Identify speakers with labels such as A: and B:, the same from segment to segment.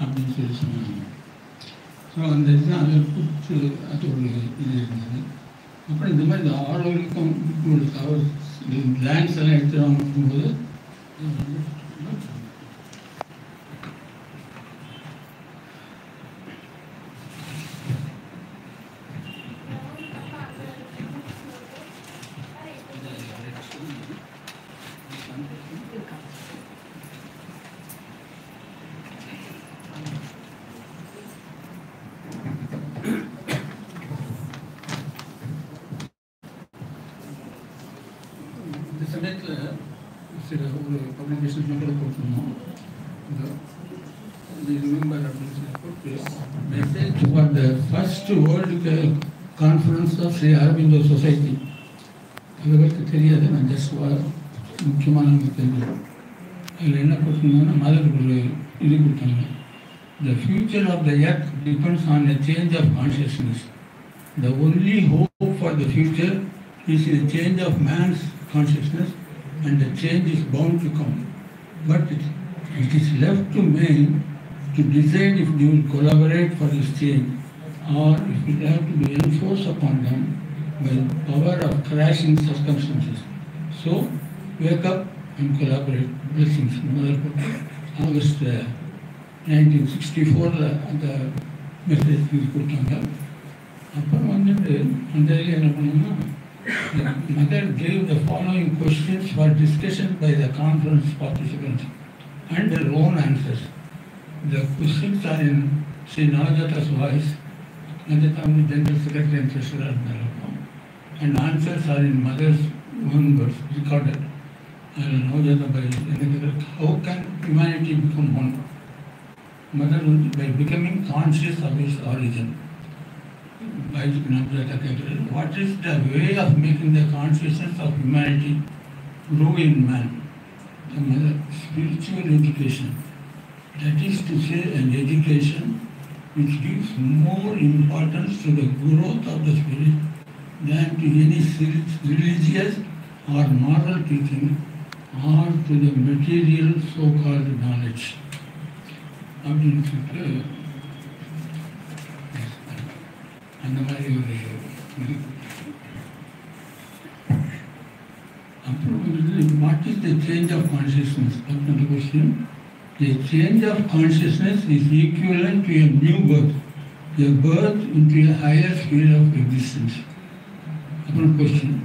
A: அப்படின்னு சொன்னாங்க. ஸோ அந்த இதுதான் அதை குறித்து அது ஒரு இது இருந்தது. அப்புறம் இந்த மாதிரி இந்த ஆரோக்கியம் லேண்ட்ஸ் எல்லாம் எடுத்து வாங்கும்போது இந்த சமயத்தில் சில ஒரு பப்ளிகேஷன் கூட போட்டிருந்தோம். ரிமெம்பர் அப்படின்னு சொல்லி போட்டு message for the first world conference of Sri Aurobindo society. அதுகளுக்கு தெரியாது, நான் ஜஸ்ட் முக்கியமாக நமக்கு தெரியும். அதில் என்ன போட்டிருந்தோம்னா மதர் ஒரு இது கொடுத்தாங்க. The future of the earth depends on a change of consciousness. The only hope for the future is a change of man's consciousness, and the change is bound to come. But it is left to men to decide if they will collaborate for this change, or if it have to be enforced upon them by the power of crashing circumstances. So, wake up and collaborate. Blessings. August 1964 அந்த message கொடுத்தாங்க. அப்புறம் வந்துட்டு அந்த இதில் என்ன பண்ணோம்னா, mother gave the following questions for discussion by the conference participants and their own answers. The questions are in Sri Navajata's voice, Navajata General Secretary and Treasurer, and answers are in mother's own words, recorded. And Navajata by how can humanity become one? Mother by becoming conscious of its origin. What is the way of making the consciousness of humanity grow in man? The mother, spiritual education. That is to say, an education which gives more importance to the growth of the spirit than to any religious or moral teaching or to the material so-called knowledge. அப்படின்னு சொல்லிட்டு அந்த மாதிரி ஒரு அப்புறம் what is the change of consciousness அப்படின்ற question. The change of consciousness is equivalent to a new birth, a birth into a higher speed of existence. அப்புறம் question,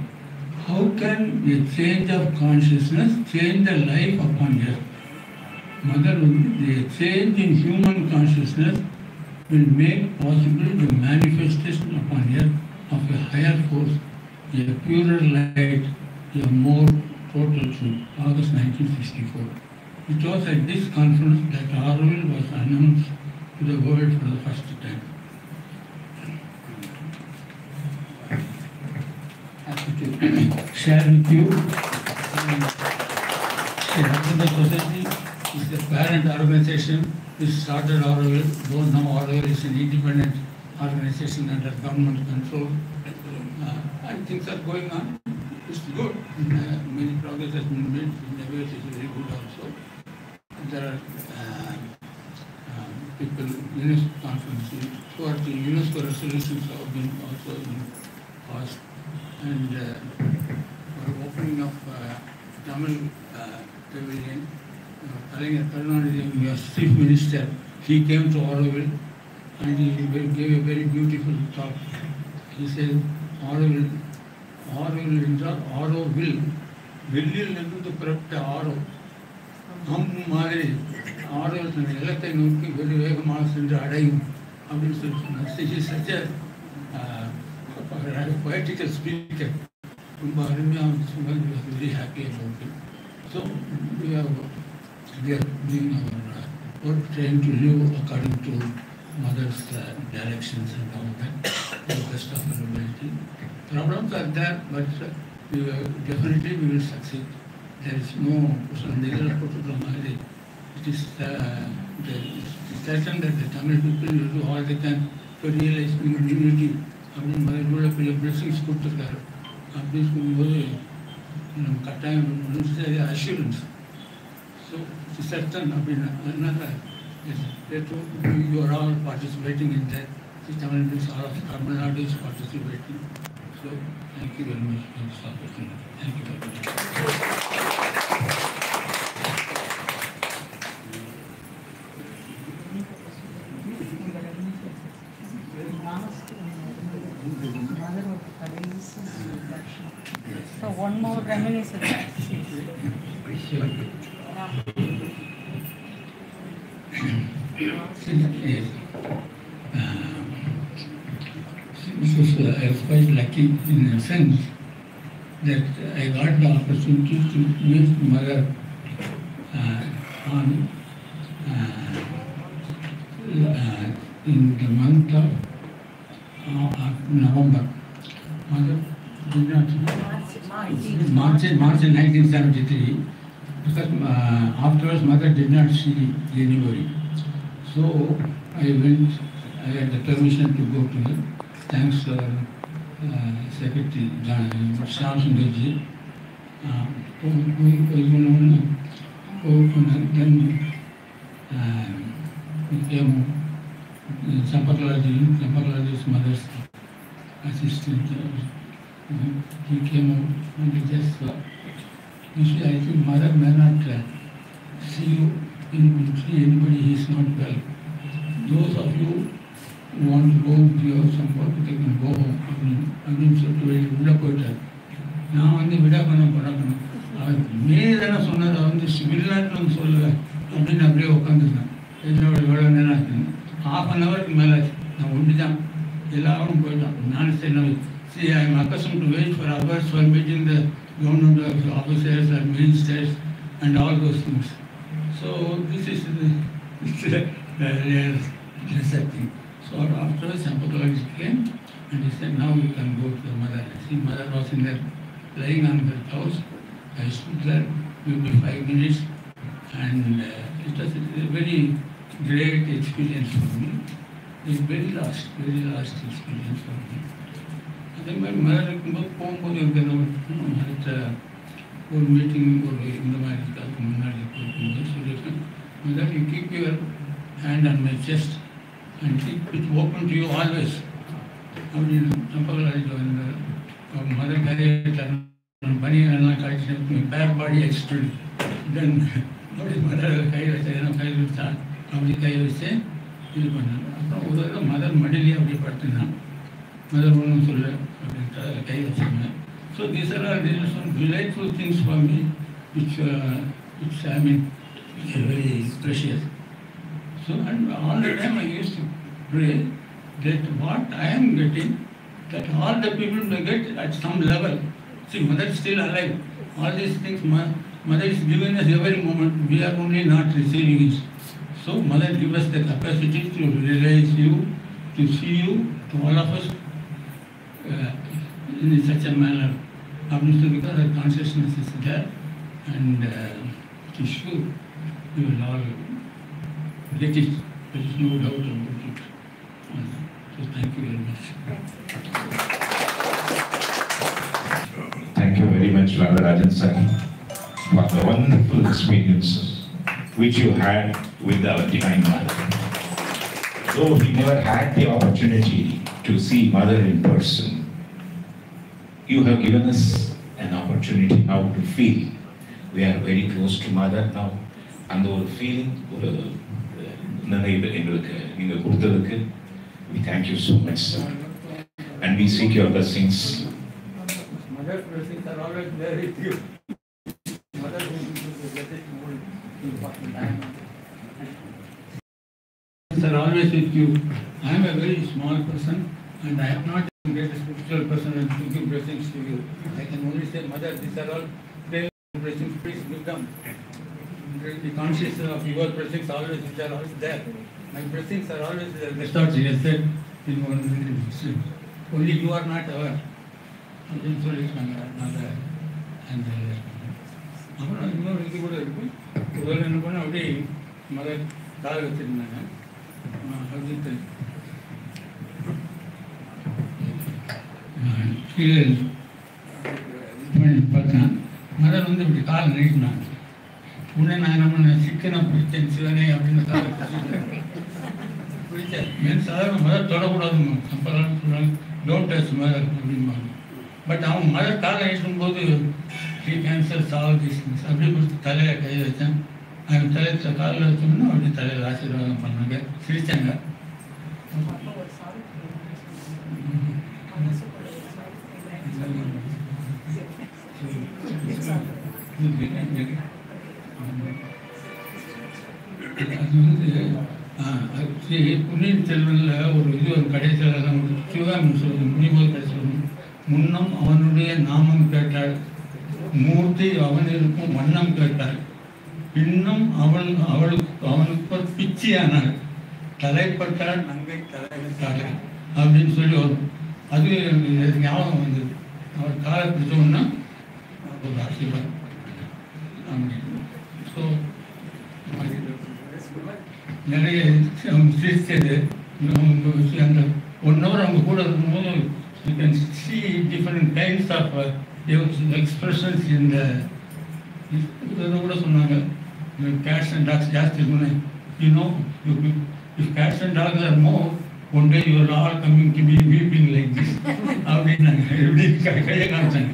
A: how can a change of consciousness change the life upon earth? Mother, the change in human consciousness will make possible the manifestation upon earth of a higher force, a purer light, a more total truth. August 1964. It was at this conference that Auroville was announced to the world for the first time. Happy to share with you. The society is the parent organization which started Auroville, though now Auroville is an independent organization under government control. And things are going on. It's good. Many progress has been made. In a way, it is very good also. There are people, UNESCO conference, for the UNESCO resolutions have been also passed. And for opening of Tamil Pavilion, Kalaignar Karunanidhi as Chief Minister, he came to Auroville and he gave a very beautiful talk. He said, Auroville என்றால் Auroville, வெள்ளியில் இருந்து புறப்பட்ட ஆரோ அம்பு மாதிரி ஆரோவில் தன் இலக்கை நோக்கி வெகு வேகமாக சென்று அடையும் அப்படின்னு சொல்லி சொன்னார். He is such a poetical speaker. ரொம்ப அருமையாக சொன்னார். Very happy about it. So we are doing our work, trying to live according to mother's directions and all that, to the best of our ability. Problems are there, but definitely we will succeed. There is no it is certain that the Tamil people will do all they can to realize unity. அப்படின்னு மதுரை பெரிய blessings கொடுத்துருக்காரு. அப்படி இருக்கும்போது நம்ம கட்டாயம் assurance. So certain அப்படின்னா அதனால You are all participating in that. The Tamil Nadu is participating. So thank you very much for this opportunity. Thank you very much.
B: So one more reminiscence.
A: Sure. I was quite lucky in a sense that I got the opportunity to meet mother in the month of November. Mother did not March 1973, because afterwards mother did not see anybody. So I went. I had the permission to go to her. Thanks to Secretary Shyam Sundarji. Then came Sampaklalaji's mother's assistant. He came out and he just usually I think mother may not see you see anybody, he is not well. Those of you who want to go to your some work, they can go home. அப்படின்னு சொல்லிட்டு வெளியே போயிட்டார். நான் வந்து விடாக்கணும் பழக்கணும் அவர் மீதான சொன்னதை வந்து வெளிநாட்டில் வந்து சொல்லுவேன் அப்படின்னு அப்படியே உட்காந்துருந்தேன். என்னோட எவ்வளோ நேரம் ஆச்சுன்னு 1/2 hourக்கு மேலே ஆச்சு. நான் ஒண்டி தான் எல்லாரும் போயிட்டோம். நான் சரி see, I am accustomed to wait for hours for meeting the government officers and ministers and all those things. So this is the rare thing. So afterwards, Sampaklalaji came and he said, now you can go to the mother. See, mother was in there lying on her couch. I stood there maybe 5 minutes and it was a very great experience for me. A very last experience for me. அதே மாதிரி mother இருக்கும்போது போகும்போது எனக்கு அடுத்த ஒரு meeting இந்த மாதிரி அதுக்கு முன்னாடி போகும்போது சொல்லியிருக்கேன், mother you keep your hand on my chest and keep it open to you always அப்படின்னு சம்பகலாஜியில் வந்து மதர் கதையை பனியெல்லாம் கழிச்சு பேர் பாடி எக்ஸ்ட்ரூட் தென் அப்படி மதர் கை வச்சேன் கை வச்சான் அப்படி கை வச்சு இது பண்ணாங்க. அப்புறம் ஒரு தடவை மதர் மடியிலே அப்படி படுத்துனான். மதர் ஒன்றும் சொல்ல அப்படின்ட்டு அதில் கை வச்சாங்க. So these are some delightful things for me which I mean are very precious. So and all the time I used to pray that what I am getting, that all the people may get at some level. See, mother is still alive. All these things mother is giving us every moment. We are only not receiving it. So mother gives us the capacity to realize you, to see you, to all of us in such a manner. Obviously, because our consciousness is there, and it is sure we will all get it. There is no doubt about it. So thank you very much.
C: Thank you very much, Radharajan sir, for the wonderful experiences which you had with our Divine Mother. Though he never had the opportunity to see Mother in person, you have given us an opportunity now to feel. We are very close to Mother now. And our feeling, we thank you so much, sir. And we seek your blessings.
A: Mother's blessings are always there with you. Mother will give you the blessings more important. Are always with you. I am a very small person and I am not a great spiritual person and to give blessings to you. I can only say, Mother, these are all blessings, please give them. The consciousness of your blessings always, which are always there. My blessings are always there. That's what he has said in one minute. Only you are not aware. And அப்புறம் இன்னொரு இது கூட இருக்கு. முதல்ல என்ன பண்ண அப்படியே mother காலை வச்சிருந்தாங்க. கீழே பார்த்தேன் மதர் வந்து இப்படி காலை நீட்டினாங்க. உடனே நான் என்ன பண்ணேன், சிக்கனை பிடிச்சேன் சிவனே அப்படின்னு பிடிச்சேன். மீன் சாதாரண மதர் தொடக்கூடாதுங்க, அப்போதான் சொல்லுவாங்க டோன்ட் டச் மதர் அப்படிம்பாங்க. பட் அவங்க மதர் காலை இருக்கும்போது ஷீ கேன்சல் சால் தீஸ் திங்ஸ் அப்படி கொடுத்து தலையை கை வச்சேன். அந்த தலையில் காலில் வச்சோம்னா அப்படி தலையில் ஆசீர்வாதம் பண்ணாங்க, சிரிச்சாங்க. அது வந்து பொன்னியின் செல்வனில் ஒரு இது ஒரு கடைசியில் நம்ம சிவகாமி சொல்லணும், முடியும்போது கடைசி முன்னம் அவனுடைய நாமம் கேட்டாள், மூர்த்தி அவனிருக்கும் வண்ணம் கேட்டாள், இன்னும் அவனுக்கு ஒரு பிச்சியானாள், தலைப்பட்டாள் நங்கை தலைவிட்டாள் அப்படின்னு சொல்லி வரும். அது ஞாபகம் வந்தது. அவர் காலை பிடிச்சோம்னா ஒரு ஆசீர்வாதம். ஸோ நிறைய அவங்க சிரிச்சது அந்த 1 hour அவங்க கூட இருக்கும்போது you can see different kinds of expressions in the கூட சொன்னாங்க cats and dogs ஜாஸ்தி இருக்குன்னு. You know, if cats and dogs are more, one day you are all coming to be weeping like this அப்படின்னாங்க. எப்படி கையை காமிச்சாங்க.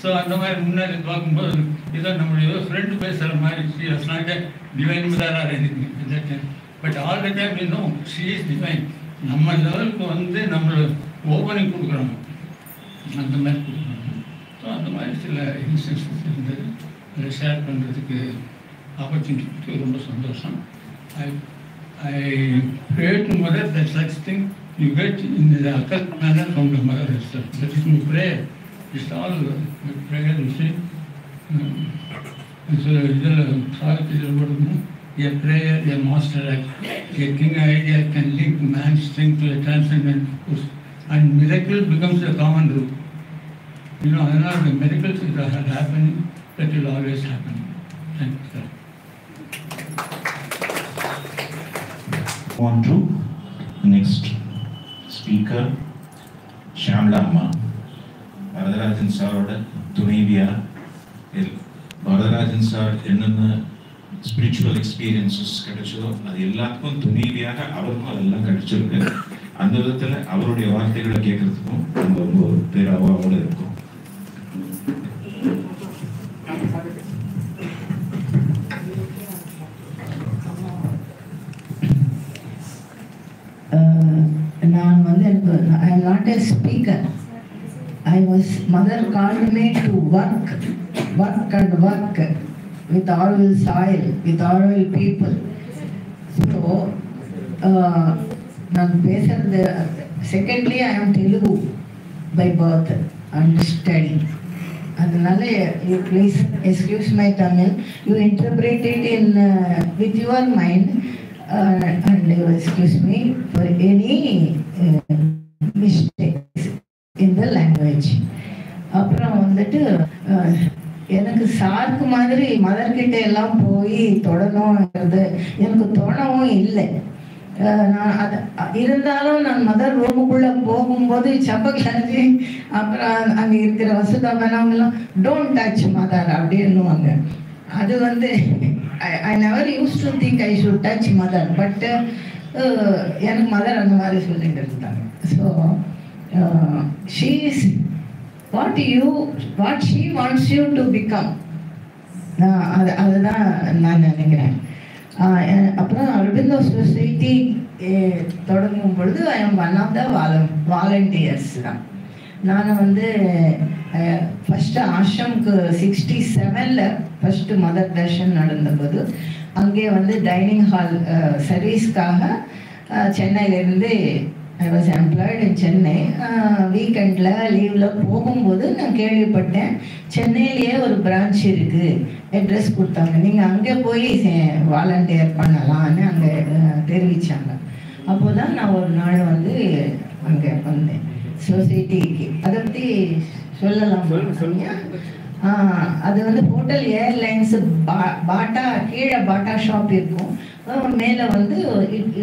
A: So அந்த மாதிரி முன்னாடி பார்க்கும்போது இதான் நம்மளுடைய ஃப்ரெண்டு பேசுகிற மாதிரி டிவைன் மிதாராக இருந்துச்சு. பட் ஆல் த டைம் இன்னும் ஷீ இஸ் டிவைன். நம்ம லெவலுக்கு வந்து நம்மளை ஓப்பனிங் கொடுக்குறாங்க, அந்த மாதிரி கொடுக்குறாங்க. ஸோ அந்த மாதிரி சில இன்ஸ்டன்சஸ் இருந்தது, அதை ஷேர் பண்ணுறதுக்கு ஆப்பர்ச்சுனிட்டி ரொம்ப சந்தோஷம். I pray to mother that such thing you get in the occult manner from the mother herself. That is my prayer. It's all prayer, you see. So a prayer, a master act, a king idea can link man's strength to a transcendent force, and miracle becomes a common rule. You know, the miracles that are happening, that will always happen. Thank you, sir.
C: On to next speaker, Shyamla Amma. Varadarajan சாரோட துணைவியா. Varadarajan sir என்னென்ன spiritual experiences கிடைச்சதோ அது எல்லாத்துக்கும் துணைவியாக அவருக்கும் அதெல்லாம் கிடைச்சிருக்கு. அந்த விதத்தில் அவருடைய வார்த்தைகளை கேட்கறதுக்கும் நம்ம ரொம்ப பேராவோட இருக்கும்.
B: நான் வந்து ஐ am not a speaker. Mother called me to work and work with all soil, with all people. So, நான் பேசுறது, secondly I am Telugu by birth and study. அதனால you please excuse my Tamil. You interpret it in with your mind and you excuse me for any mistakes in the language. அப்புறம் வந்துட்டு எனக்கு சாருக்கு மாதிரி மதர்கிட்ட எல்லாம் போய் தொடணும்ங்கிறது எனக்கு தோணவும் இல்லை. நான் அது இருந்தாலும் நான் மதர் ரூமுக்குள்ளே போகும்போது சப்பக்கிளாச்சு, அப்புறம் அங்கே இருக்கிற வசுதா மேனவங்கெல்லாம் டோன்ட் டச் மதர் அப்படின்னுவாங்க. அது வந்து I never use to think I should touch mother, but எனக்கு மதர் அந்த மாதிரி சொல்லிட்டு இருந்தாங்க. So she is what she wants you to become. அதுதான் நான் நினைக்கிறேன். அப்புறம் அரபிந்தோ சொசைட்டி தொடங்கும் பொழுது I am one of the volunteers தான். நான் வந்து ஃபஸ்ட்டு ஆஷ்ரம்க்கு 67ல் ஃபஸ்ட்டு மதர் தர்ஷன் நடந்தபோது அங்கே வந்து டைனிங் ஹால் சர்வீஸ்க்காக சென்னையிலேருந்து I was employed in Chennai. வீக்கெண்டில் லீவில் போகும்போது நான் கேள்விப்பட்டேன் சென்னையிலேயே ஒரு பிரான்ச் இருக்குது, அட்ரஸ் கொடுத்தாங்க, நீங்கள் அங்கே போய் வாலண்டியர் பண்ணலான்னு அங்கே தெரிவித்தாங்க. அப்போ தான் நான் ஒரு நாள் வந்து அங்கே வந்தேன் சொசைட்டிக்கு. அதை பற்றி சொல்லலாம் சொன்னீங்க. அது வந்து ஹோட்டல் ஏர்லைன்ஸு பாட்டா, கீழே பாட்டா ஷாப் இருக்கும், மேலே வந்து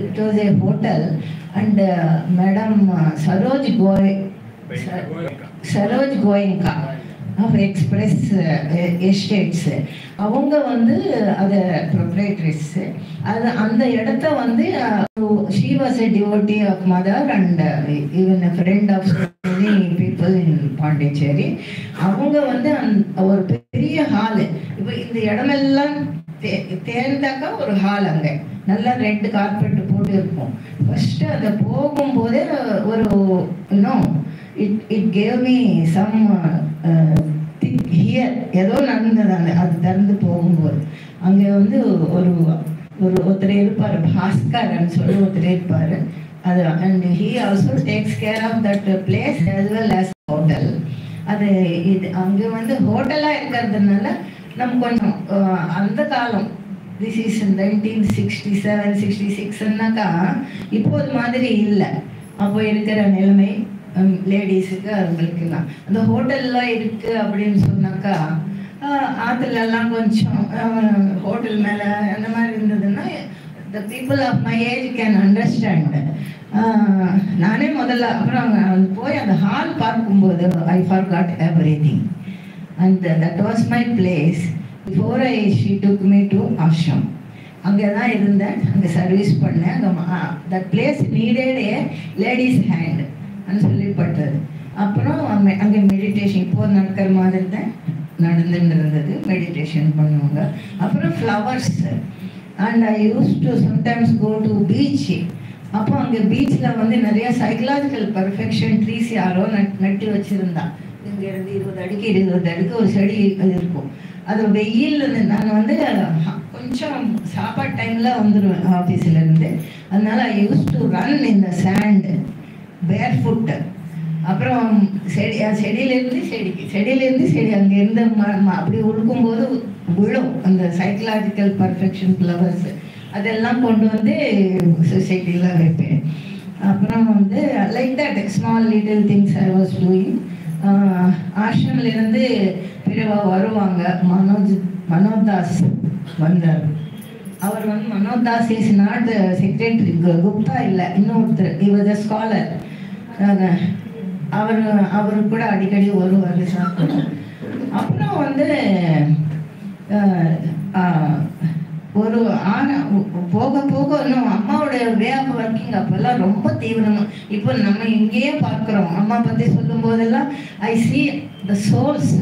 B: it was a hotel. And Madam Saroj Goenka of Express Estates. அவங்க வந்து அதை ப்ரொப்ரைட்டரிஸு. அது அந்த இடத்த வந்து she was a devotee of mother and even a friend of many people in Pondicherry. அவங்க வந்து ஒரு பெரிய ஹாலு, இப்போ இந்த இடமெல்லாம் தேர்ந்தாக்கா ஒரு ஹால், அங்கே நல்லா ரெட் கார்பெட் போட்டு இருக்கும். ஃபர்ஸ்ட் அதை போகும்போதே ஒரு இன்னும் it gave me some here ஏதோ நடந்தது. அது திறந்து போகும்போது அங்கே வந்து ஒருத்தர் இருப்பார், பாஸ்கர்ன்னு சொல்லி ஒருத்தர் இருப்பார். அது and he also takes care of that place as well as hotel. அது இது அங்கே வந்து ஹோட்டலாக இருக்கிறதுனால நம்ம கொஞ்சம் அந்த காலம், திஸ் இஸ் 1967, 66ன்னாக்கா இப்போது மாதிரி இல்லை. அப்போ இருக்கிற நிலைமை லேடிஸுக்கு அதுங்களுக்கெல்லாம் அந்த ஹோட்டல்லாம் இருக்குது அப்படின்னு சொன்னாக்கா ஆற்றுலெல்லாம் கொஞ்சம் ஹோட்டல் மேலே அந்த மாதிரி இருந்ததுன்னா the people of my age can understand. நானே முதல்ல அப்புறம் போய் அந்த ஹால் பார்க்கும்போது ஐ forgot everything and that was my place before she took me to ashram. அங்கே தான் இருந்தேன், அங்கே சர்வீஸ் பண்ணேன். that place needed a lady's hand ன்னு சொல்லப்பட்டது. அப்புறம் அங்கே மெடிடேஷன் இப்போ நடக்கிற மாதிரி தான் நடந்துன்னு இருந்தது, மெடிடேஷன் பண்ணுவாங்க. அப்புறம் flowers and I use to sometimes go to beach. அப்போ அங்கே பீச்சில் வந்து நிறைய சைக்கலாஜிக்கல் பர்ஃபெக்ஷன் ட்ரீஸ் யாரோ நட்டு வச்சுருந்தா. இங்கேருந்து 20 அடிக்கு 20 அடிக்கு ஒரு செடி இருக்கும். அது வெயில் நான் வந்து கொஞ்சம் சாப்பாடு டைமில் வந்துடுவேன் ஆஃபீஸ்லேருந்து. அதனால I use to run in the sand barefoot. அப்புறம் செடியிலேருந்து செடி அங்கேருந்து அப்படி உழுக்கும்போது விழும் அந்த சைக்கலாஜிக்கல் பர்ஃபெக்ஷன் ஃப்ளவர்ஸ். அதெல்லாம் கொண்டு வந்து சொசைட்டியில் வைப்பேன். அப்புறம் வந்து like that small little things I was doing. ஆஷ்ரமிலேருந்து பிறவா வருவாங்க. மனோதாஸ் வந்தார். அவர் வந்து Manodas is not secretary, Gupta இல்லை, இன்னொருத்தர், இவர் த ஸ்காலர். அவரு கூட அடிக்கடி வருவார் சாப்பிட்டு. அப்புறம் வந்து ஒரு போக போக இன்னும் அம்மாவோட வே ஆஃப் ஒர்க்கிங் அப்போல்லாம் ரொம்ப தீவிரமாக. இப்போ நம்ம இங்கேயே பார்க்குறோம், அம்மா பற்றி சொல்லும் போதெல்லாம் ஐ சி த சோர்ஸ்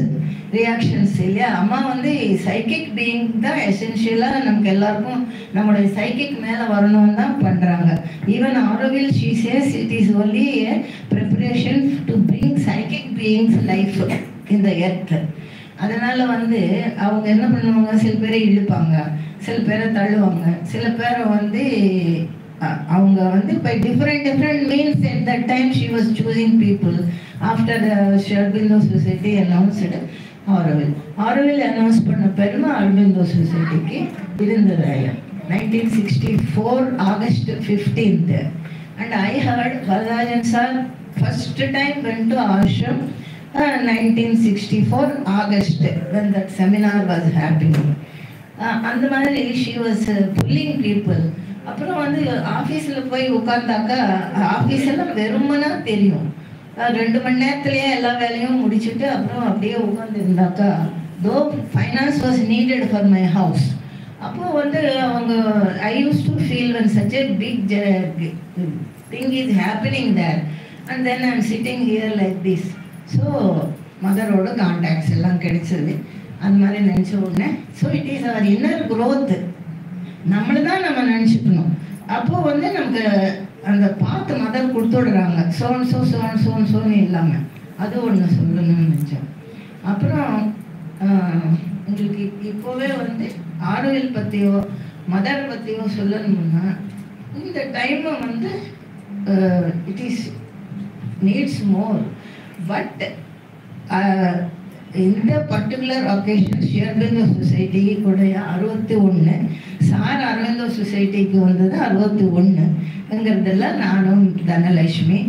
B: ரியாக்ஷன்ஸ் இல்லையா. அம்மா வந்து சைக்கிக் பீயிங் தான் எசென்ஷியலாக நமக்கு எல்லாருக்கும் நம்மளுடைய சைக்கிக் மேலே வரணும்னு தான் பண்ணுறாங்க. Even Auroville she says it is only A preparation to bring psychic beings life in the earth. அதனால் வந்து அவங்க என்ன பண்ணுவாங்க, சில பேரை இழுப்பாங்க, சில பேரை தள்ளுவாங்க, சில பேரை வந்து அவங்க வந்து by different means at that time she was choosing people. After the Sri Aurobindo Society announced Auroville announce பண்ண பெருமை அரபிந்தோ சொசைட்டிக்கு இருந்தது 1964 August 15th. And I heard Varadajan sir first time went to ashram 1964 August when that seminar was happening. அந்த மாதிரி she was pulling people. அப்புறம் வந்து ஆஃபீஸில் போய் உட்காந்தாக்கா ஆஃபீஸெல்லாம் வெறுமனா தெரியும். 2 மணி நேரத்துலேயே எல்லா வேலையும் முடிச்சுட்டு அப்புறம் அப்படியே உட்காந்துருந்தாக்கா though finance was needed for my house. அப்போது வந்து அவங்க I use to feel when such a big thing is happening there and then I'm sitting here like this. So மதரோட கான்டாக்ட்ஸ் எல்லாம் கிடைச்சது. அந்த மாதிரி நினச்ச உடனே so it is our inner growth. நம்மளை தான் நம்ம நினச்சிக்கணும். அப்போது வந்து நமக்கு அந்த பார்த்து மதர் கொடுத்துடுறாங்க. சோன்னு இல்லாமல் அது ஒன்று சொல்லணும்னு நினச்சேன். அப்புறம் உங்களுக்கு இப்போவே வந்து ஆரோவில் பற்றியோ மதர் பற்றியோ சொல்லணும்னா இந்த டைமை வந்து it is needs more. But இந்த பர்டிகுலர் ஒகேஷன் ஸ்ரீ அரவிந்தோ சொசைட்டிக்கு கூட 61, சார் அரவிந்தோ சொசைட்டிக்கு வந்தது 61ங்கிறதெல்லாம் நானும் தனலட்சுமி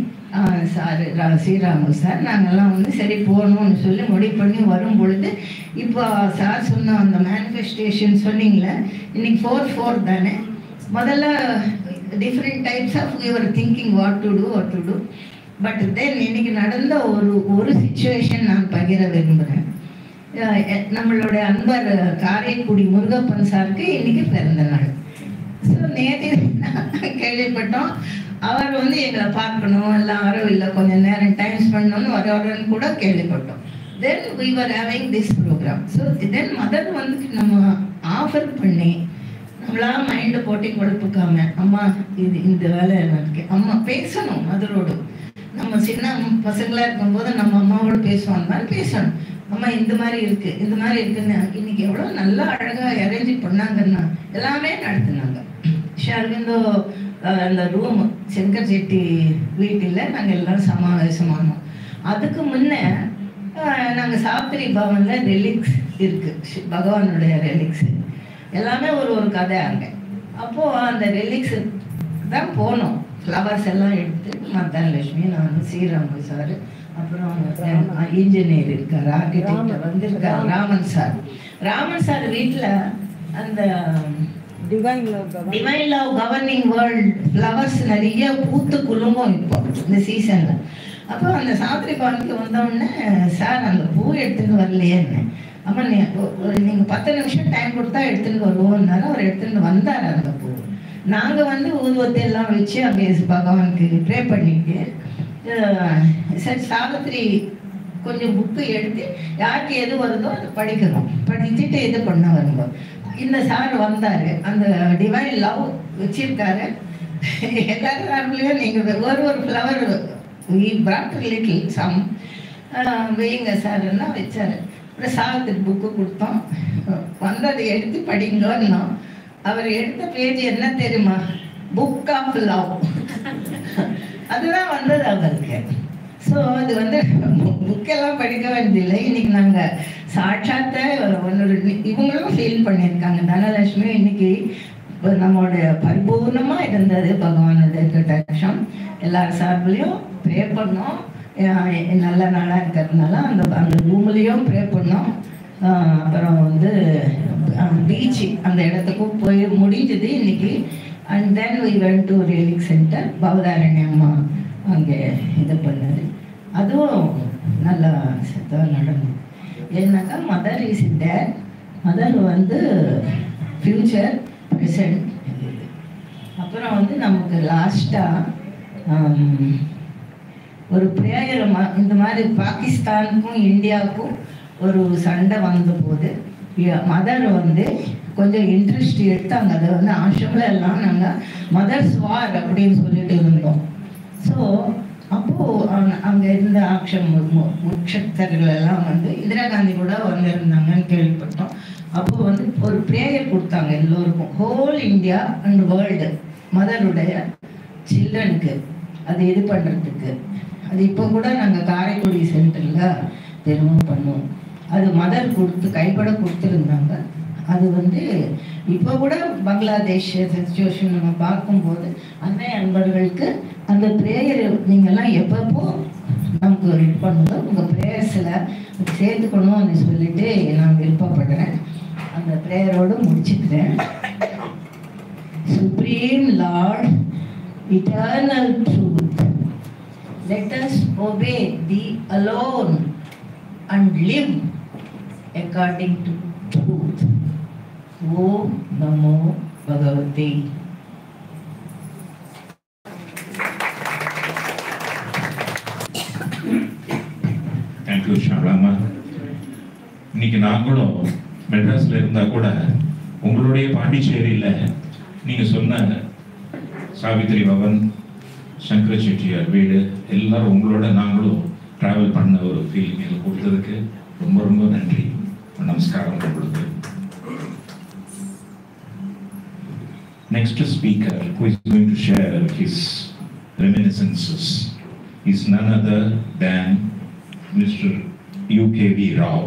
B: சார் ஸ்ரீராமு சார் நாங்கள்லாம் வந்து சரி போகணும்னு சொல்லி முடிவு பண்ணி வரும் பொழுது இப்போ சார் சொன்ன அந்த மேனிஃபெஸ்டேஷன் சொன்னீங்களே, இன்னைக்கு 4/4 தானே. முதல்ல different types of your thinking what to do. But then இன்னைக்கு நடந்த ஒரு சுச்சுவேஷன் நான் பகிர விரும்புகிறேன். நம்மளுடைய அன்பர் காரைக்குடி முருகப்பன் சாருக்கு இன்னைக்கு பிறந்த நாள். ஸோ நேற்று கேள்விப்பட்டோம் அவர் வந்து எங்களை பார்க்கணும் எல்லாரும் இல்லை கொஞ்சம் நேரம் டைம் ஸ்பெண்ட் வரன்னு கூட கேள்விப்பட்டோம். தென் we were having this program. So then mother வந்து நம்ம ஆஃபர் பண்ணி நம்மளா மைண்டை போட்டி குழப்பிக்காம அம்மா இது இந்த வேலை எனக்கு அம்மா பேசணும் மதரோடு. நம்ம சின்ன பசங்களாக இருக்கும்போது நம்ம அம்மாவோடு பேசுவோம், அந்த மாதிரி பேசணும். அம்மா இந்த மாதிரி இருக்கு இந்த மாதிரி இருக்குன்னு இன்னைக்கு எவ்வளோ நல்லா அழகாக அரேஞ்ச் பண்ணாங்கன்னா எல்லாமே நடத்துனாங்க. ஷர்விந்தோ அந்த ரூம் சங்கர் செட்டி வீட்டில் நாங்கள் எல்லாரும் சமாவேசமானோம். அதுக்கு முன்னே நாங்கள் சாவித்திரி பவனில் ரெலிக்ஸ் இருக்குது, பகவானுடைய ரெலிக்ஸு எல்லாமே ஒரு கதை அங்கே. அப்போது அந்த ரெலிக்ஸு தான் போனோம். ஃப்ளவர்ஸ் எல்லாம் எடுத்து மத்தாலட்சுமி, நான் ஸ்ரீராமு சார், அப்புறம் இன்ஜினியர் இருக்கார், ஆர்கிடெக்ட் வந்திருக்கார் ராமன் சார் வீட்டில் அந்த divine love governing world flowers நிறைய பூத்து குலுங்கும் இப்போ இந்த சீசனில். அப்போ அந்த சாவித்திரி பவனுக்கு வந்தோடனே சார் அந்த பூ எடுத்துன்னு வரலையேன்னு, அம்மா நீங்கள் 10 நிமிஷம் டைம் கொடுத்தா எடுத்துகிட்டு வருவோம்னாலும் அவர் எடுத்துகிட்டு வந்தார் அந்த பூ. நாங்கள் வந்து ஊதுவத்தை எல்லாம் வச்சு அங்கே பகவானுக்கு ப்ரே பண்ணிட்டு சார் சாவித்திரி கொஞ்சம் புக்கு எடுத்து யாருக்கு எது வருதோ அதை படிக்கிறோம், படிச்சுட்டு இது பண்ண வரும்போது இந்த சார் வந்தார். அந்த டிவைன் லவ் வச்சிருக்காரு. எல்லாரும் சார்பிலையும் நீங்கள் ஒரு ஃப்ளவர் பிராட் லிட்டில் சம் வைங்க சார் எல்லாம் வச்சார். அப்புறம் சாவித்திரி புக்கு கொடுத்தோம், வந்ததை எடுத்து படிங்கன்னா அவர் எடுத்த பேஜ் என்ன தெரியுமா? Book of love. அதுதான் வந்தது அவருக்கு. ஸோ அது வந்து புக்கெல்லாம் படிக்க வேண்டியதில்லை. இன்னைக்கு நாங்கள் சாட்சாத்த ஒன்று இவங்களும் ஃபீல் பண்ணியிருக்காங்க. தனலட்சுமி இன்னைக்கு நம்மளுடைய பரிபூர்ணமாக இருந்தது பகவானுடைய கட்டாட்சம். எல்லார் சார்பிலையும் ப்ரே பண்ணோம். நல்ல நாளாக இருக்கிறதுனால அந்த ரூம்லேயும் ப்ரே பண்ணோம். அப்புறம் வந்து பீச்சு அந்த இடத்துக்கும் போய் முடிஞ்சது இன்னைக்கு. And then we went to relic centre. Bhavatharini அம்மா அங்கே இது பண்ணது, அதுவும் நல்லா சித்தம் நடந்தது. ஏன்னாக்கா மதர் இஸ் டேட், மதர் வந்து ஃப்யூச்சர் ப்ரெசன்ட். அப்புறம் வந்து நமக்கு லாஸ்ட்டாக ஒரு ப்ரேயர் இந்த மாதிரி பாகிஸ்தானுக்கும் இந்தியாவுக்கும் ஒரு சண்டை வந்தபோது மதர் வந்து கொஞ்சம் இன்ட்ரெஸ்ட் எடுத்தாங்க. அதை வந்து ஆசிரமில் எல்லாம் நாங்கள் மதர்ஸ் வார் அப்படின்னு சொல்லிட்டு இருந்தோம். ஸோ அப்போது அங்கே இருந்த முக்ஷத்தர்கள் எல்லாம் வந்து இந்திரா காந்தி கூட வந்திருந்தாங்கன்னு கேள்விப்பட்டோம். அப்போது வந்து ஒரு ப்ரேயர் கொடுத்தாங்க எல்லோருக்கும், ஹோல் இந்தியா அண்ட் வேர்ல்டு மதருடைய சில்ட்ரனுக்கு அது இது பண்ணுறதுக்கு. அது இப்போ கூட நாங்கள் காரைக்குடி சென்டரில் திரும்பவும் பண்ணுவோம். அது மதர் கைப்பட கொடுத்துருந்தாங்க. அது வந்து இப்போ கூட பங்களாதேஷ் சிச்சுவேஷன் நம்ம பார்க்கும்போது அந்த அன்பர்களுக்கு அந்த ப்ரேயர் நீங்கள்லாம் எப்பப்போ நமக்கு இது பண்ணுங்க, உங்கள் ப்ரேயர்ஸில் சேர்த்துக்கணும் அப்படின்னு சொல்லிட்டு நான் விருப்பப்படுறேன். அந்த ப்ரேயரோடு முடிச்சுக்கிறேன். Supreme Lord, eternal truth, let us obey thee alone and live according to truth. Om Namo Bhagavate.
C: Thank you, Sharama. இன்னைக்கு நாங்களும் மெட்ராஸ்ல இருந்தா கூட உங்களுடைய பாண்டிச்சேரியில நீங்க சொன்ன சாவித்திரி பவன், சங்கர செட்டியார் வீடு எல்லாரும் உங்களோட நாங்களும் டிராவல் பண்ண ஒரு ஃபீலிங் எங்களுக்கு கொடுத்ததுக்கு ரொம்ப ரொம்ப நன்றி, நமஸ்காரம் உங்களுக்கு. Next speaker who is going to share his reminiscences is none other than Mr. UKV Rao.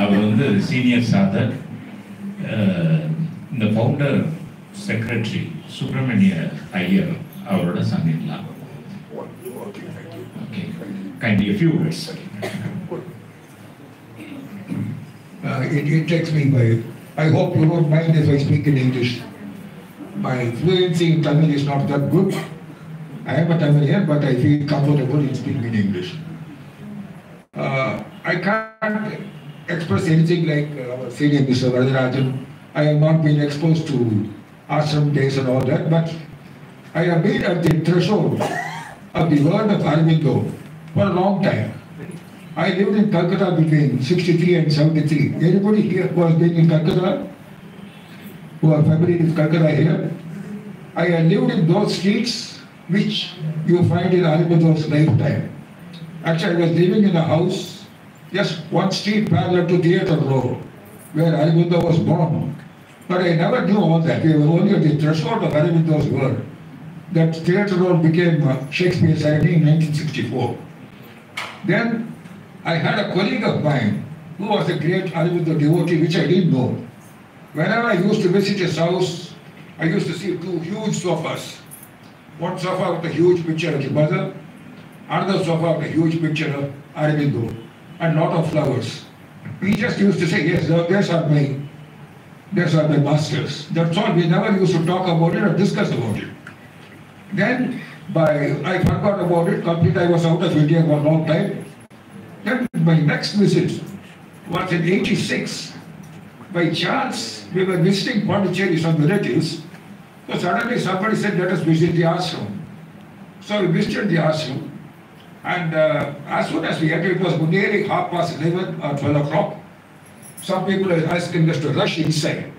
C: அவர் வந்து சீனியர் சாதர், இந்த ஃபவுண்டர் செக்ரட்டரி சுப்பிரமணிய ஐயர் அவரோட சந்திங்களா. Okay, kindly a few words.
D: It takes me by. I hope you won't mind if I speak in English. My fluency in Tamil is not that good. I am a Tamilian, but I feel comfortable in speaking in English. I can't cannot express anything like our senior Mr. Varadarajan. I have not been exposed to ashram days and all that, but I have been at the threshold of the world of Aurobindo for a long time. I lived in Calcutta between 63 and 73. Anybody here who has been in Calcutta? Who are familiar with Calcutta here? I have lived in those streets which you find in Aurobindo's lifetime. Actually, I was living in a house just one street parallel to Theatre Road, where Aurobindo was born. But I never knew all that. We were only at the threshold of Aurobindo's world. That Theatre Road became Shakespeare Society in 1964. Then I had a colleague of mine who was a great Aurobindo devotee, which I didn't know. Whenever I used to visit his house, I used to see two huge sofas. One sofa with a huge picture of the mother, another sofa with a huge picture of Aurobindo, and lot of flowers. He just used to say, yes, those are my masters. That's all. We never used to talk about it or discuss about it. Then I forgot about it completely. I was out of India for a long time. Then my next visit was in '86. By chance, we were visiting Pondicherry, some relatives. So suddenly somebody said, let us visit the ashram. So we visited the ashram. And as soon as we entered, it was nearly 11:30 or 12 o'clock. Some people were asking us to rush inside.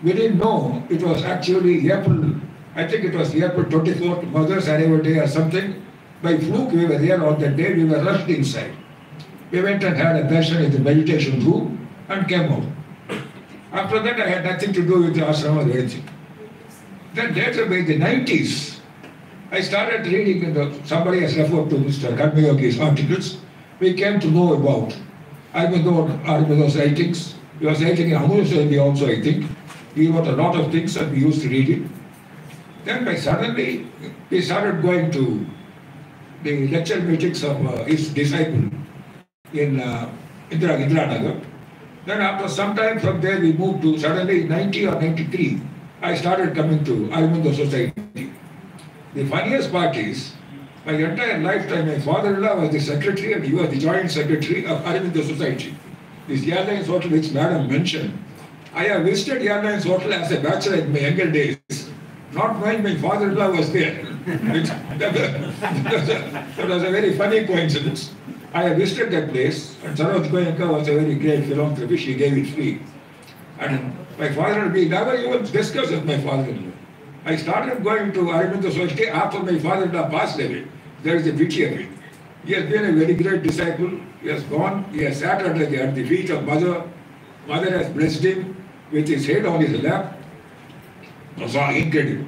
D: We didn't know it was actually April. I think it was April 24th, Mother's Arrival Day or something. By fluke, we were there on that day. We were rushed inside. We went and had a darshan in the meditation room and came out. After that, I had nothing to do with the ashram or anything. Then later, by the 90s, I started reading, somebody has referred to Mr. Karmayogi's articles. We came to know about Aurobindo's writings. He was writing in Amritsar also, I think. He wrote a lot of things and we used to read it. Then suddenly, we started going to the lecture meetings of his disciple in Indira Nagar. Then after some time from there, we moved to, suddenly 90 or 93, I started coming to Aurobindo Society. The funniest part is, my entire lifetime, my father-in-law was the secretary and he was the joint secretary of Aurobindo Society. This Airlines Hotel which Madam mentioned, I have visited Airlines Hotel as a bachelor in my younger days, not knowing my father-in-law was there. That was a very funny coincidence. I have visited that place, and Saroj Goenka was a very great philanthropist, he gave it free. And my father-in-law, we never even discussed with my father-in-law. I started going to Aurobindo Society after my father-in-law passed away. There is a picture of it. He has been a very great disciple. He has gone, he has sat at the feet of Mother. Mother has blessed him with his head on his lap. So incredible.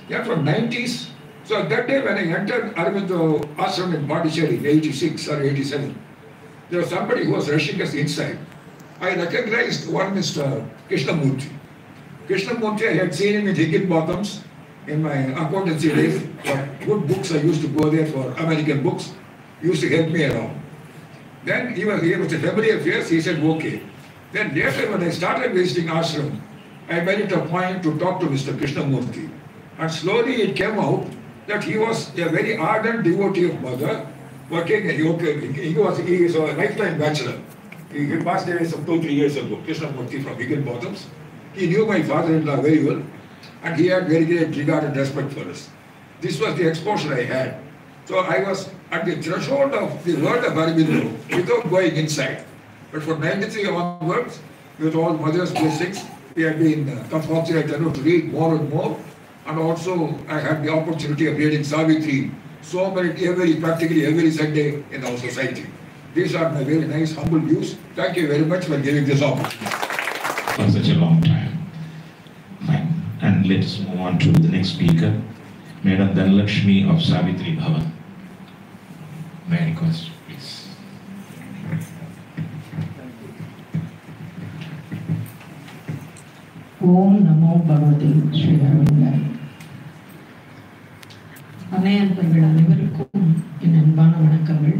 D: Yeah, from 90s. So that day when I entered Aurobindo Ashram in Pondicherry in 86 or 87, there was somebody who was rushing us inside. I recognized one Mr. Krishnamurti. Krishnamurti, I had seen him in Higginbotham's in my accountancy days. For good books, I used to go there for American books. He used to help me around. Then he was a familiar face, he said, okay. Then later when I started visiting ashram, I made it a point to talk to Mr. Krishnamurti. And slowly it came out that he was a very ardent devotee of Mother, working at yoga. He is a lifetime bachelor. He passed away some 2-3 years ago, Krishnamurti from Higginbotham's. He knew my father-in-law very well, and he had very great regard and respect for us. This was the exposure I had. So I was at the threshold of the world of Aurobindo without going inside. But from 93 onwards, with all Mother's blessings, we have been fortunate enough to read more and more. And also, I had the opportunity of reading Savitri practically every Sunday in our society. These are my very nice, humble views. Thank you very much for giving this opportunity.
C: For such a long time. Fine. And let's move on to the next speaker, Madam Dhanalakshmi of Savitri Bhavan. May I request, please?
E: Om Namo Bhagavate Sri Aurobindo. அன்னையர்கள் அனைவருக்கும் என் அன்பான வணக்கங்கள்.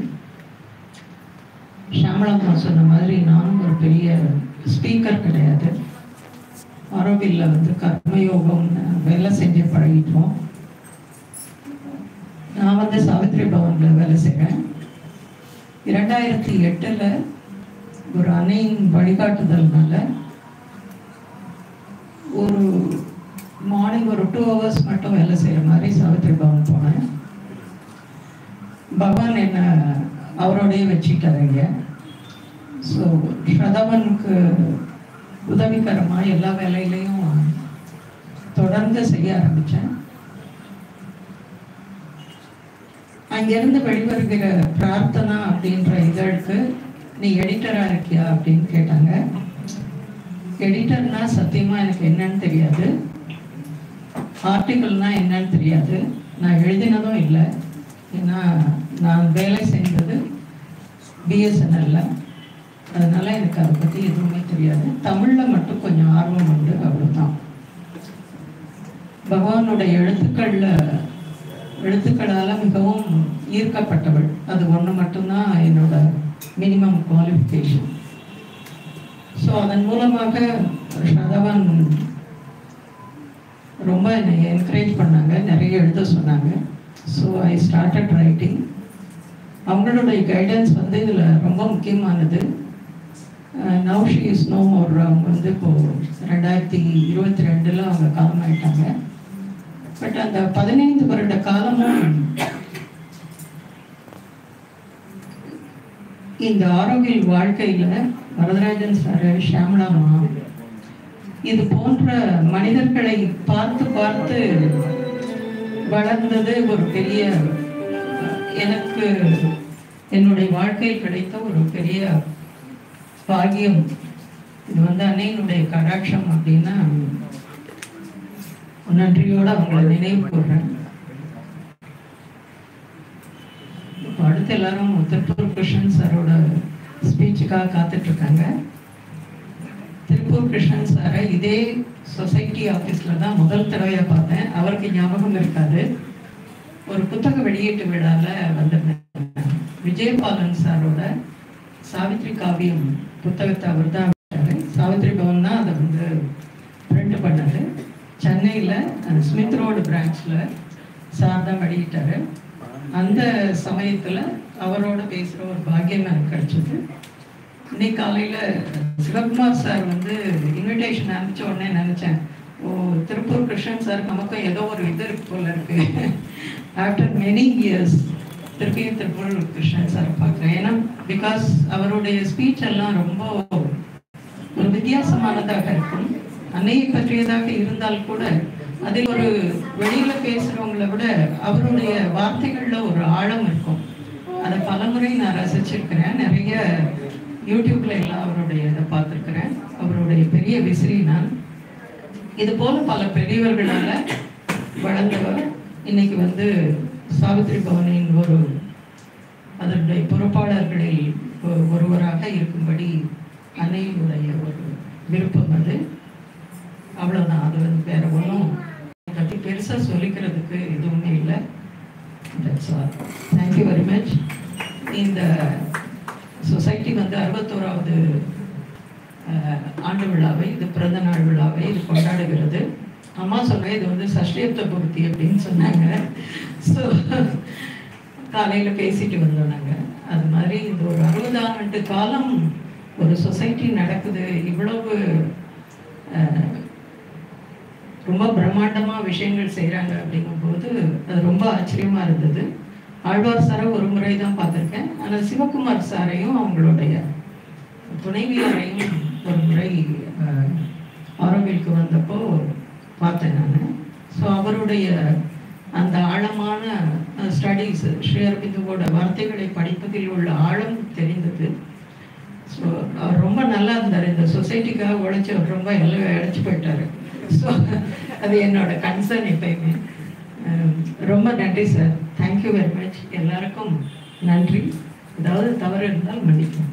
E: ஷாமளம்மா சொன்ன மாதிரி நானும் ஒரு பெரிய speaker கிடையாது. ஆரோபில்ல கர்மயோகம் வேலை செஞ்சு பழகிட்டோம். நான் சாவித்ரி பவனில் வேலை செய்கிறேன். 2008 ஒரு அன்னையின் வழிகாட்டுதல்னால ஒரு மார்னிங் ஒரு 2 hours மட்டும் வேலை செய்கிற மாதிரி சாவித்திரி பவன் போனேன். பகவான் என்னை அவரோடையே வச்சுக்கிட்டாருங்க. ஸோ ஸ்ரதாவனுக்கு உதவிகரமாக எல்லா வேலையிலையும் தொடர்ந்து செய்ய ஆரம்பித்தேன். அங்கேருந்து வெளிவருகிற பிரார்த்தனா அப்படின்ற இதழுக்கு நீ எடிட்டராக இருக்கியா அப்படின்னு கேட்டாங்க. எடிட்டர்னா சத்தியமாக எனக்கு என்னன்னு தெரியாது, ஆர்டிக்கிள்னா என்னன்னு தெரியாது, நான் எழுதினதும் இல்லை. ஏன்னா நான் வேலை செஞ்சது பிஎஸ்என்எல்ல, அதனால எனக்கு அதை பற்றி எதுவுமே தெரியாது. தமிழில் மட்டும் கொஞ்சம் ஆர்வம் உண்டு, அவ்வளோதான். பகவானுடைய எழுத்துக்களால் மிகவும் ஈர்க்கப்பட்டவள். அது ஒன்று மட்டும்தான் என்னோட மினிமம் குவாலிஃபிகேஷன். ஸோ அதன் மூலமாக ஸ்ரதாவன் ரொம்ப என்னை என்கரேஜ் பண்ணாங்க, நிறைய எழுத சொன்னாங்க. So I started writing. அவங்களுடைய கைடன்ஸ் வந்து இதில் ரொம்ப முக்கியமானது. Now she is no more. அவங்க வந்து இப்போது 2022 அவங்க காலமாயிட்டாங்க. பட் அந்த 15 வருட காலமும் இந்த ஆரோக்கிய வாழ்க்கையில் வரதராஜன் சார், ஷியாமளாமா, இது போன்ற மனிதர்களை பார்த்து பார்த்து வளர்ந்தது ஒரு பெரிய, எனக்கு என்னுடைய வாழ்க்கையில் கிடைத்த ஒரு பெரிய பாகியம். இது வந்து அன்னையினுடைய கடாட்சம் அப்படின்னா நன்றியோடு அவங்களை நினைவு கூறுறேன். இப்போ அடுத்து எல்லாரும் திருப்பூர் கிருஷ்ணன் சாரோட ஸ்பீச்சுக்காக காத்துட்ருக்காங்க. திருப்பூர் கிருஷ்ணன் சாரை இதே சொசைட்டி ஆஃபீஸில் தான் முதல் தடவையாக பார்த்தேன். அவருக்கு ஞாபகம் இருக்காது. ஒரு புத்தக வெளியீட்டு விழாவில் வந்திருந்தேன். விஜயபாலன் சாரோட சாவித்ரி காவியம் புத்தகத்தை அவர் தான் விட்டார். சாவித்ரி பவன் தான் அதை வந்து பிரிண்ட் பண்ணார். சென்னையில் ஸ்மித் ரோடு பிரான்ச்சில் சார் தான் வெளியிட்டார். அந்த சமயத்தில் அவரோட பேசுகிற ஒரு பாக்கியம் எனக்கு கிடைச்சது. இன்னைக்கு காலையில் சிவகுமார் சார் வந்து இன்விடேஷன் அனுப்பிச்ச உடனே நினச்சேன், ஓ திருப்பூர் கிருஷ்ணன் சார் நமக்கும் ஏதோ ஒரு இது இருக்கு போல இருக்கு. ஆஃப்டர் மெனி இயர்ஸ் திருப்பியும் திருப்பூர் கிருஷ்ணன் சார் பார்க்குறேன். ஏன்னா பிகாஸ் அவருடைய ஸ்பீச் எல்லாம் ரொம்ப ஒரு வித்தியாசமானதாக இருக்கும். அன்னையை பற்றியதாக இருந்தால் கூட அதில் ஒரு வெளியில் பேசுகிறவங்களை விட அவருடைய வார்த்தைகளில் ஒரு ஆழம் இருக்கும். அதை பலமுறை நான் ரசிச்சிருக்கிறேன். நிறைய யூடியூப்ல எல்லாம் அவருடைய இதை பார்த்துருக்கிறேன். அவருடைய பெரிய விசிறி நான். இது போல பல பெரியவர்களால் வளர்ந்தவர் இன்னைக்கு வந்து சாவித்ரி பவனின் ஒரு அதனுடைய பொறுப்பாளர்களில் ஒருவராக இருக்கும்படி அன்னையினுடைய ஒரு விருப்பம். அது அவ்வளோதான். அது வந்து வேற ஒன்றும் பற்றி பெருசாக சொல்லிக்கிறதுக்கு எதுவுமே இல்லை. Thank you very much. இந்த சொசைட்டி வந்து 61வது ஆண்டு விழாவை, இது பிறந்த நாள் விழாவை இது கொண்டாடுகிறது. அம்மா சொன்னேன் இது வந்து சஷ்டியப்த பூர்த்தி அப்படின்னு சொன்னாங்க. ஸோ காலையில் பேசிட்டு வந்தோம் நாங்கள். அது மாதிரி இந்த ஒரு 60 ஆண்டு காலம் ஒரு சொசைட்டி நடக்குது, இவ்வளவு ரொம்ப பிரம்மாண்டமாக விஷயங்கள் செய்கிறாங்க அப்படிங்கும்போது அது ரொம்ப ஆச்சரியமாக இருந்தது. ஆழ்வார் சாரை ஒரு முறை தான் பார்த்துருக்கேன். ஆனால் சிவகுமார் சாரையும் அவங்களுடைய துணைவியாரையும் ஒரு முறை ஆரோவிலுக்கு வந்தப்போ பார்த்தேன் நான். ஸோ அவருடைய அந்த ஆழமான ஸ்டடீஸ், ஸ்ரீ அரவிந்தோட வார்த்தைகளை படிப்பதில் உள்ள ஆழம் தெரிந்தது. ஸோ அவர் ரொம்ப நல்லா இருந்தார். இந்த சொசைட்டிக்காக உழைச்சி அவர் ரொம்ப எல்லாம் இழைச்சி போயிட்டார். ஸோ அது என்னோட கன்சர்ன் எப்பயுமே. ரொம்ப நன்றி சார். Thank you very much. எல்லாருக்கும் நன்றி. ஏதாவது தவறு இருந்தால் மன்னிக்கும்.